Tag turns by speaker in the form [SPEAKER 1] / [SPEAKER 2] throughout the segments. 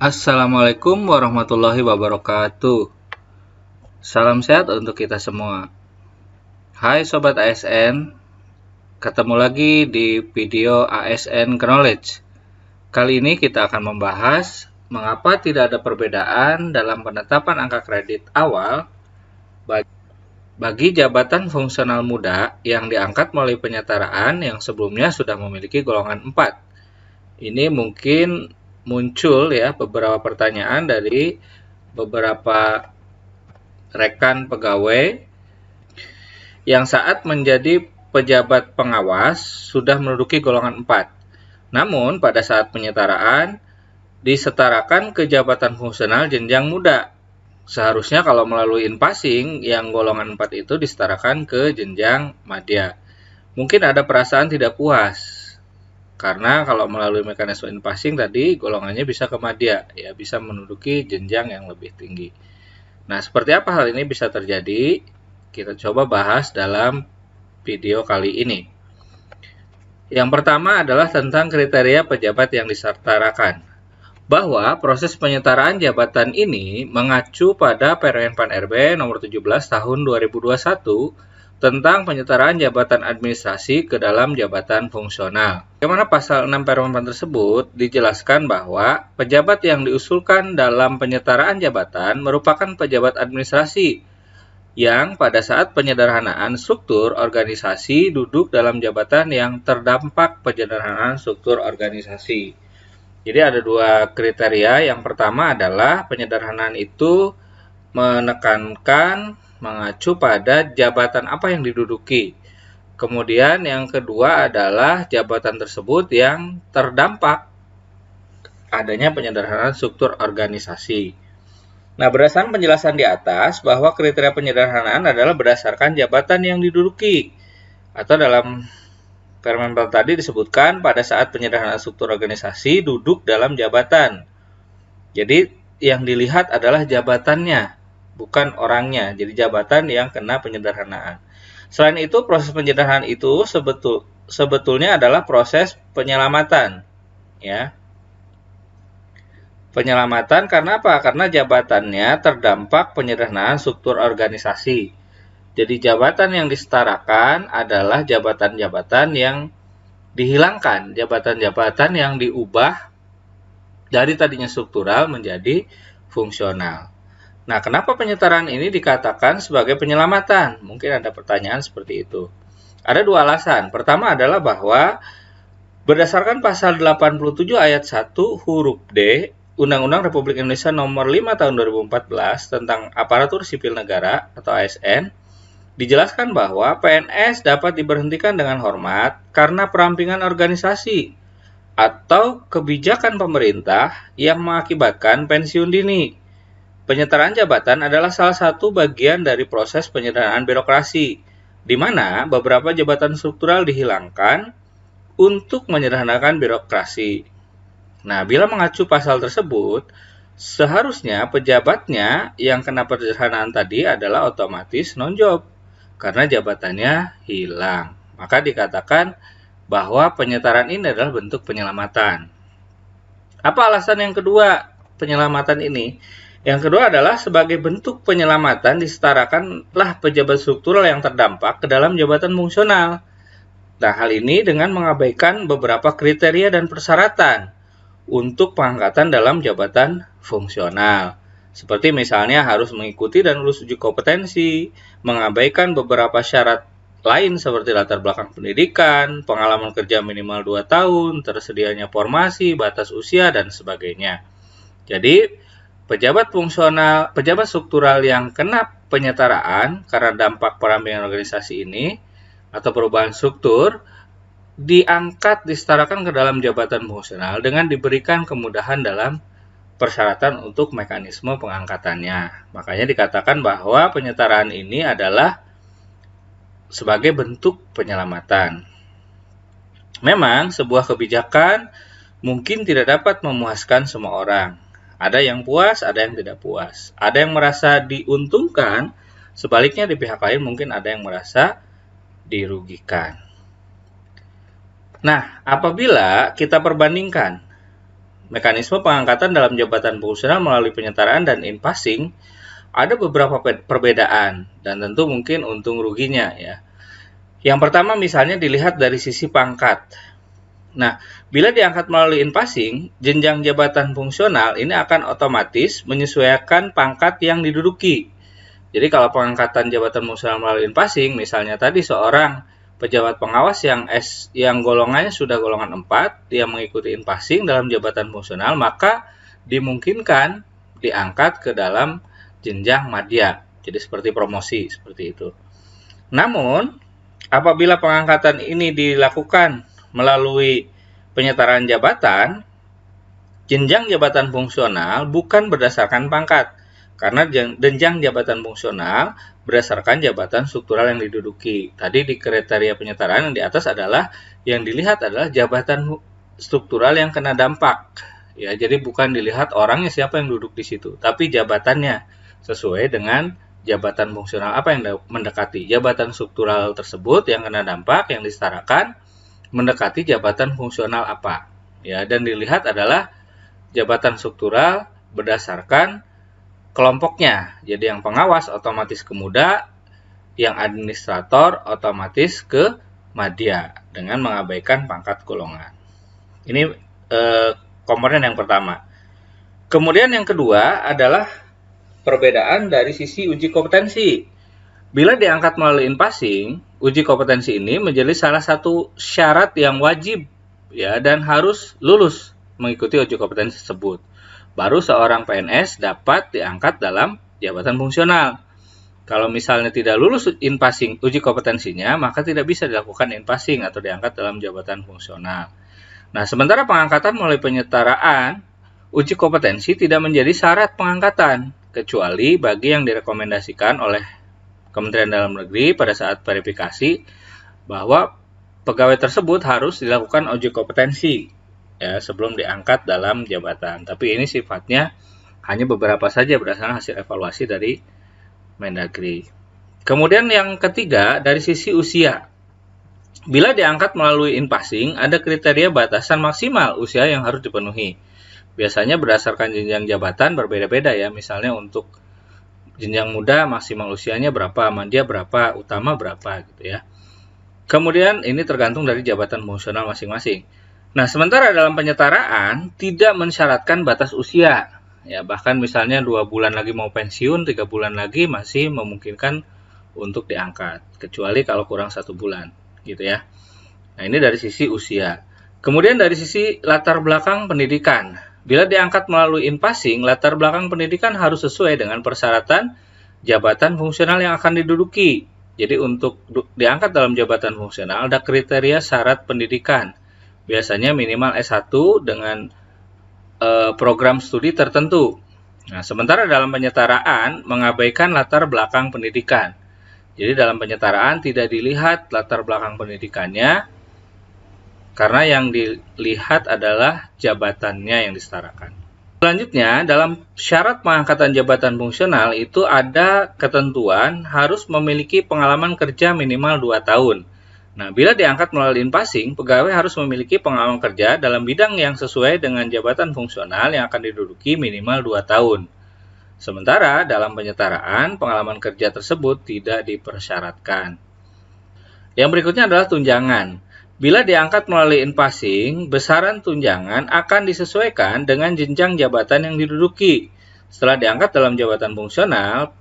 [SPEAKER 1] Assalamualaikum warahmatullahi wabarakatuh. Salam sehat untuk kita semua. Hai Sobat ASN, ketemu lagi di video ASN Knowledge. Kali ini kita akan membahas mengapa tidak ada perbedaan dalam penetapan angka kredit awal bagi jabatan fungsional muda yang diangkat melalui penyetaraan yang sebelumnya sudah memiliki golongan 4. Ini mungkin muncul ya beberapa pertanyaan dari beberapa rekan pegawai yang saat menjadi pejabat pengawas sudah menduduki golongan 4. Namun pada saat penyetaraan disetarakan ke jabatan fungsional jenjang muda. Seharusnya kalau melalui in-passing yang golongan 4 itu disetarakan ke jenjang madya. Mungkin ada perasaan tidak puas. Karena kalau melalui mekanisme in-passing tadi golongannya bisa ke madya, ya bisa menduduki jenjang yang lebih tinggi. Nah, seperti apa hal ini bisa terjadi? Kita coba bahas dalam video kali ini. Yang pertama adalah tentang kriteria pejabat yang disetarakan. Bahwa proses penyetaraan jabatan ini mengacu pada Permen RB nomor 17 tahun 2021 tentang penyetaraan jabatan administrasi ke dalam jabatan fungsional. Bagaimana pasal 6 Permen tersebut dijelaskan bahwa pejabat yang diusulkan dalam penyetaraan jabatan merupakan pejabat administrasi yang pada saat penyederhanaan struktur organisasi duduk dalam jabatan yang terdampak penyederhanaan struktur organisasi. Jadi ada dua kriteria. Yang pertama adalah penyederhanaan itu menekankan mengacu pada jabatan apa yang diduduki. Kemudian yang kedua adalah jabatan tersebut yang terdampak adanya penyederhanaan struktur organisasi. Nah, berdasarkan penjelasan di atas bahwa kriteria penyederhanaan adalah berdasarkan jabatan yang diduduki. Atau dalam Permen tadi disebutkan pada saat penyederhanaan struktur organisasi duduk dalam jabatan. Jadi yang dilihat adalah jabatannya, bukan orangnya. Jadi jabatan yang kena penyederhanaan. Selain itu, proses penyederhanaan itu sebetulnya adalah proses penyelamatan. Ya. Penyelamatan karena apa? Karena jabatannya terdampak penyederhanaan struktur organisasi. Jadi jabatan yang disetarakan adalah jabatan-jabatan yang dihilangkan, jabatan-jabatan yang diubah dari tadinya struktural menjadi fungsional. Nah, kenapa penyetaraan ini dikatakan sebagai penyelamatan? Mungkin ada pertanyaan seperti itu. Ada dua alasan. Pertama adalah bahwa berdasarkan pasal 87 ayat 1 huruf D Undang-Undang Republik Indonesia Nomor 5 Tahun 2014 tentang Aparatur Sipil Negara atau ASN, dijelaskan bahwa PNS dapat diberhentikan dengan hormat karena perampingan organisasi atau kebijakan pemerintah yang mengakibatkan pensiun dini. Penyetaraan jabatan adalah salah satu bagian dari proses penyederhanaan birokrasi, di mana beberapa jabatan struktural dihilangkan untuk menyederhanakan birokrasi. Nah, bila mengacu pasal tersebut, seharusnya pejabatnya yang kena penyederhanaan tadi adalah otomatis non-job, karena jabatannya hilang. Maka dikatakan bahwa penyetaraan ini adalah bentuk penyelamatan. Apa alasan yang kedua penyelamatan ini? Yang kedua adalah sebagai bentuk penyelamatan disetarakanlah pejabat struktural yang terdampak ke dalam jabatan fungsional. Nah, hal ini dengan mengabaikan beberapa kriteria dan persyaratan untuk pengangkatan dalam jabatan fungsional. Seperti misalnya harus mengikuti dan lulus uji kompetensi, mengabaikan beberapa syarat lain seperti latar belakang pendidikan, pengalaman kerja minimal 2 tahun, tersedianya formasi, batas usia, dan sebagainya. Jadi, pejabat struktural yang kena penyetaraan karena dampak perampingan organisasi ini atau perubahan struktur diangkat, disetarakan ke dalam jabatan fungsional dengan diberikan kemudahan dalam persyaratan untuk mekanisme pengangkatannya. Makanya dikatakan bahwa penyetaraan ini adalah sebagai bentuk penyelamatan. Memang sebuah kebijakan mungkin tidak dapat memuaskan semua orang. Ada yang puas, ada yang tidak puas. Ada yang merasa diuntungkan, sebaliknya di pihak lain mungkin ada yang merasa dirugikan. Nah, apabila kita perbandingkan mekanisme pengangkatan dalam jabatan fungsional melalui penyetaraan dan in passing ada beberapa perbedaan dan tentu mungkin untung ruginya ya. Yang pertama misalnya dilihat dari sisi pangkat. Nah, bila diangkat melalui in passing, jenjang jabatan fungsional ini akan otomatis menyesuaikan pangkat yang diduduki. Jadi kalau pengangkatan jabatan fungsional melalui in passing, misalnya tadi seorang pejabat pengawas yang golongannya sudah golongan 4, dia mengikuti in passing dalam jabatan fungsional, maka dimungkinkan diangkat ke dalam jenjang madya. Jadi seperti promosi, seperti itu. Namun, apabila pengangkatan ini dilakukan melalui penyetaraan jabatan, jenjang jabatan fungsional bukan berdasarkan pangkat, karena jenjang jabatan fungsional berdasarkan jabatan struktural yang diduduki. Tadi di kriteria penyetaraan yang di atas adalah yang dilihat adalah jabatan struktural yang kena dampak. Ya, jadi bukan dilihat orangnya siapa yang duduk di situ, tapi jabatannya sesuai dengan jabatan fungsional apa yang mendekati. Jabatan struktural tersebut yang kena dampak yang disetarakan mendekati jabatan fungsional apa. Ya, dan dilihat adalah jabatan struktural berdasarkan kelompoknya. Jadi yang pengawas otomatis ke muda, yang administrator otomatis ke madya dengan mengabaikan pangkat golongan. Ini komponen yang pertama. Kemudian yang kedua adalah perbedaan dari sisi uji kompetensi. Bila diangkat melalui in passing, uji kompetensi ini menjadi salah satu syarat yang wajib ya dan harus lulus mengikuti uji kompetensi tersebut. Baru seorang PNS dapat diangkat dalam jabatan fungsional. Kalau misalnya tidak lulus in passing uji kompetensinya, maka tidak bisa dilakukan in passing atau diangkat dalam jabatan fungsional. Nah, sementara pengangkatan melalui penyetaraan, uji kompetensi tidak menjadi syarat pengangkatan, kecuali bagi yang direkomendasikan oleh Kementerian Dalam Negeri pada saat verifikasi bahwa pegawai tersebut harus dilakukan uji kompetensi ya sebelum diangkat dalam jabatan. Tapi ini sifatnya hanya beberapa saja berdasarkan hasil evaluasi dari Mendagri. Kemudian yang ketiga dari sisi usia. Bila diangkat melalui in passing, ada kriteria batasan maksimal usia yang harus dipenuhi. Biasanya berdasarkan jenjang jabatan berbeda-beda ya. Misalnya untuk jenjang muda maksimal usianya berapa, madya berapa, utama berapa gitu ya. Kemudian ini tergantung dari jabatan fungsional masing-masing. Nah, sementara dalam penyetaraan tidak mensyaratkan batas usia. Ya, bahkan misalnya 2 bulan lagi mau pensiun, 3 bulan lagi masih memungkinkan untuk diangkat, kecuali kalau kurang 1 bulan gitu ya. Nah, ini dari sisi usia. Kemudian dari sisi latar belakang pendidikan. Bila diangkat melalui in passing, latar belakang pendidikan harus sesuai dengan persyaratan jabatan fungsional yang akan diduduki. Jadi untuk diangkat dalam jabatan fungsional ada kriteria syarat pendidikan. Biasanya minimal S1 dengan program studi tertentu. Nah, sementara dalam penyetaraan mengabaikan latar belakang pendidikan. Jadi dalam penyetaraan tidak dilihat latar belakang pendidikannya, karena yang dilihat adalah jabatannya yang disetarakan. Selanjutnya, dalam syarat pengangkatan jabatan fungsional itu ada ketentuan harus memiliki pengalaman kerja minimal 2 tahun. Nah, bila diangkat melalui in passing, pegawai harus memiliki pengalaman kerja dalam bidang yang sesuai dengan jabatan fungsional yang akan diduduki minimal 2 tahun. Sementara dalam penyetaraan, pengalaman kerja tersebut tidak dipersyaratkan. Yang berikutnya adalah tunjangan. Bila diangkat melalui in passing, besaran tunjangan akan disesuaikan dengan jenjang jabatan yang diduduki. Setelah diangkat dalam jabatan fungsional,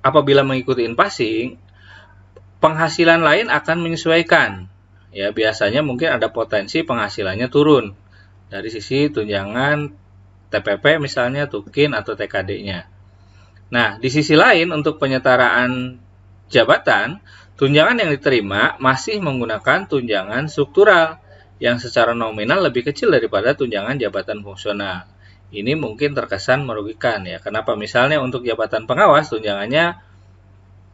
[SPEAKER 1] apabila mengikuti in passing, penghasilan lain akan menyesuaikan. Ya, biasanya mungkin ada potensi penghasilannya turun dari sisi tunjangan TPP misalnya, Tukin atau TKD-nya. Nah, di sisi lain untuk penyetaraan jabatan, tunjangan yang diterima masih menggunakan tunjangan struktural yang secara nominal lebih kecil daripada tunjangan jabatan fungsional. Ini mungkin terkesan merugikan ya. Kenapa? Misalnya untuk jabatan pengawas tunjangannya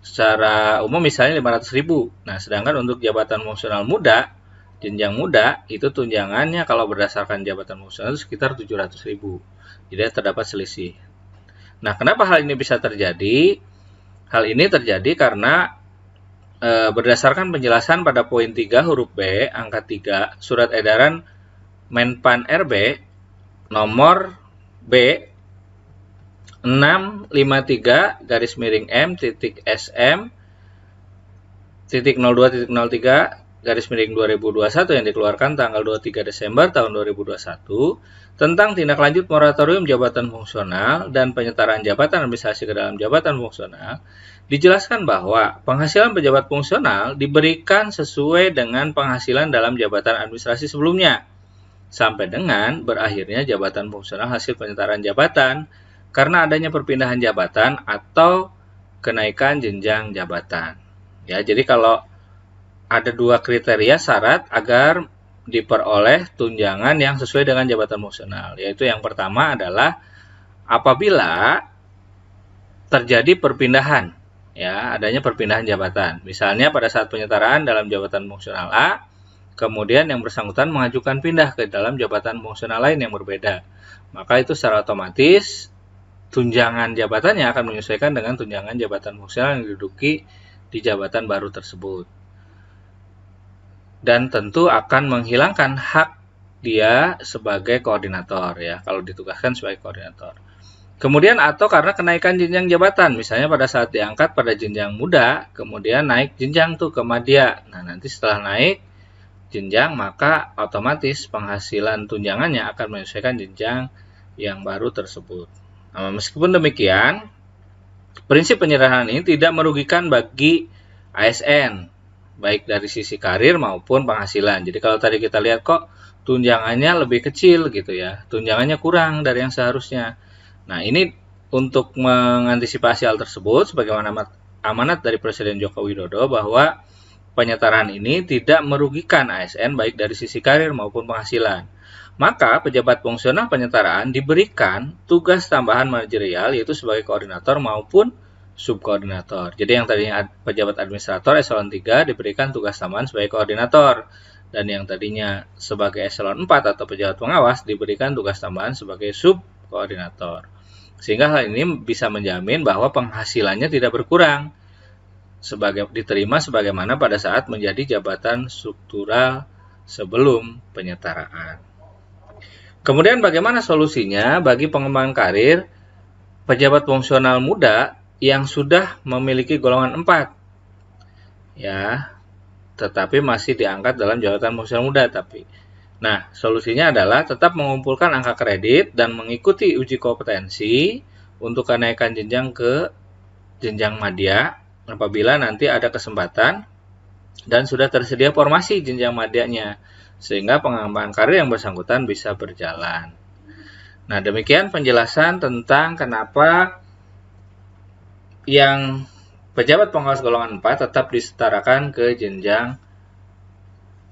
[SPEAKER 1] secara umum misalnya 500.000. Nah, sedangkan untuk jabatan fungsional muda, jenjang muda, itu tunjangannya kalau berdasarkan jabatan fungsional itu sekitar 700.000. Jadi terdapat selisih. Nah, kenapa hal ini bisa terjadi? Hal ini terjadi karena berdasarkan penjelasan pada poin 3 huruf B, angka 3, surat edaran Menpan RB nomor B 653-M.SM titik 02.03/2021 yang dikeluarkan tanggal 23 Desember tahun 2021 tentang tindak lanjut moratorium jabatan fungsional dan penyetaraan jabatan administrasi ke dalam jabatan fungsional, dijelaskan bahwa penghasilan pejabat fungsional diberikan sesuai dengan penghasilan dalam jabatan administrasi sebelumnya, sampai dengan berakhirnya jabatan fungsional hasil penyetaraan jabatan karena adanya perpindahan jabatan atau kenaikan jenjang jabatan. Ya, jadi kalau ada dua kriteria syarat agar diperoleh tunjangan yang sesuai dengan jabatan fungsional, yaitu yang pertama adalah apabila terjadi perpindahan, ya, adanya perpindahan jabatan. Misalnya pada saat penyetaraan dalam jabatan fungsional A, kemudian yang bersangkutan mengajukan pindah ke dalam jabatan fungsional lain yang berbeda, maka itu secara otomatis tunjangan jabatannya akan menyesuaikan dengan tunjangan jabatan fungsional yang diduduki di jabatan baru tersebut. Dan tentu akan menghilangkan hak dia sebagai koordinator, ya, kalau ditugaskan sebagai koordinator. Kemudian atau karena kenaikan jenjang jabatan, misalnya pada saat diangkat pada jenjang muda, kemudian naik jenjang tuh ke madya. Nah, nanti setelah naik jenjang, maka otomatis penghasilan tunjangannya akan menyesuaikan jenjang yang baru tersebut. Nah, meskipun demikian, prinsip penyerahan ini tidak merugikan bagi ASN, baik dari sisi karir maupun penghasilan. Jadi kalau tadi kita lihat kok tunjangannya lebih kecil gitu ya, tunjangannya kurang dari yang seharusnya. Nah, ini untuk mengantisipasi hal tersebut, sebagaimana amanat dari Presiden Joko Widodo bahwa penyetaraan ini tidak merugikan ASN baik dari sisi karir maupun penghasilan. Maka pejabat fungsional penyetaraan diberikan tugas tambahan manajerial yaitu sebagai koordinator maupun subkoordinator. Jadi yang tadinya pejabat administrator eselon 3 diberikan tugas tambahan sebagai koordinator, dan yang tadinya sebagai eselon 4 atau pejabat pengawas diberikan tugas tambahan sebagai subkoordinator. Sehingga hal ini bisa menjamin bahwa penghasilannya tidak berkurang diterima sebagaimana pada saat menjadi jabatan struktural sebelum penyetaraan. Kemudian bagaimana solusinya bagi pengembangan karir pejabat fungsional muda yang sudah memiliki golongan 4? Ya, tetapi masih diangkat dalam jabatan fungsional muda Nah, solusinya adalah tetap mengumpulkan angka kredit dan mengikuti uji kompetensi untuk kenaikan jenjang ke jenjang madya apabila nanti ada kesempatan dan sudah tersedia formasi jenjang madyanya, sehingga pengembangan karir yang bersangkutan bisa berjalan. Nah, demikian penjelasan tentang kenapa yang pejabat pengawas golongan 4 tetap disetarakan ke jenjang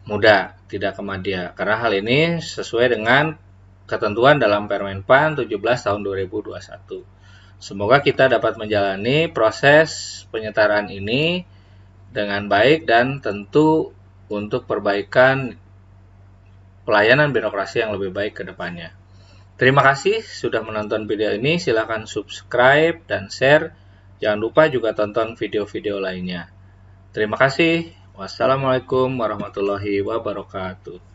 [SPEAKER 1] muda, tidak ke madya. Karena hal ini sesuai dengan ketentuan dalam Permenpan 17 tahun 2021. Semoga kita dapat menjalani proses penyetaraan ini dengan baik dan tentu untuk perbaikan pelayanan birokrasi yang lebih baik ke depannya. Terima kasih sudah menonton video ini. Silakan subscribe dan share. Jangan lupa juga tonton video-video lainnya. Terima kasih. Wassalamualaikum warahmatullahi wabarakatuh.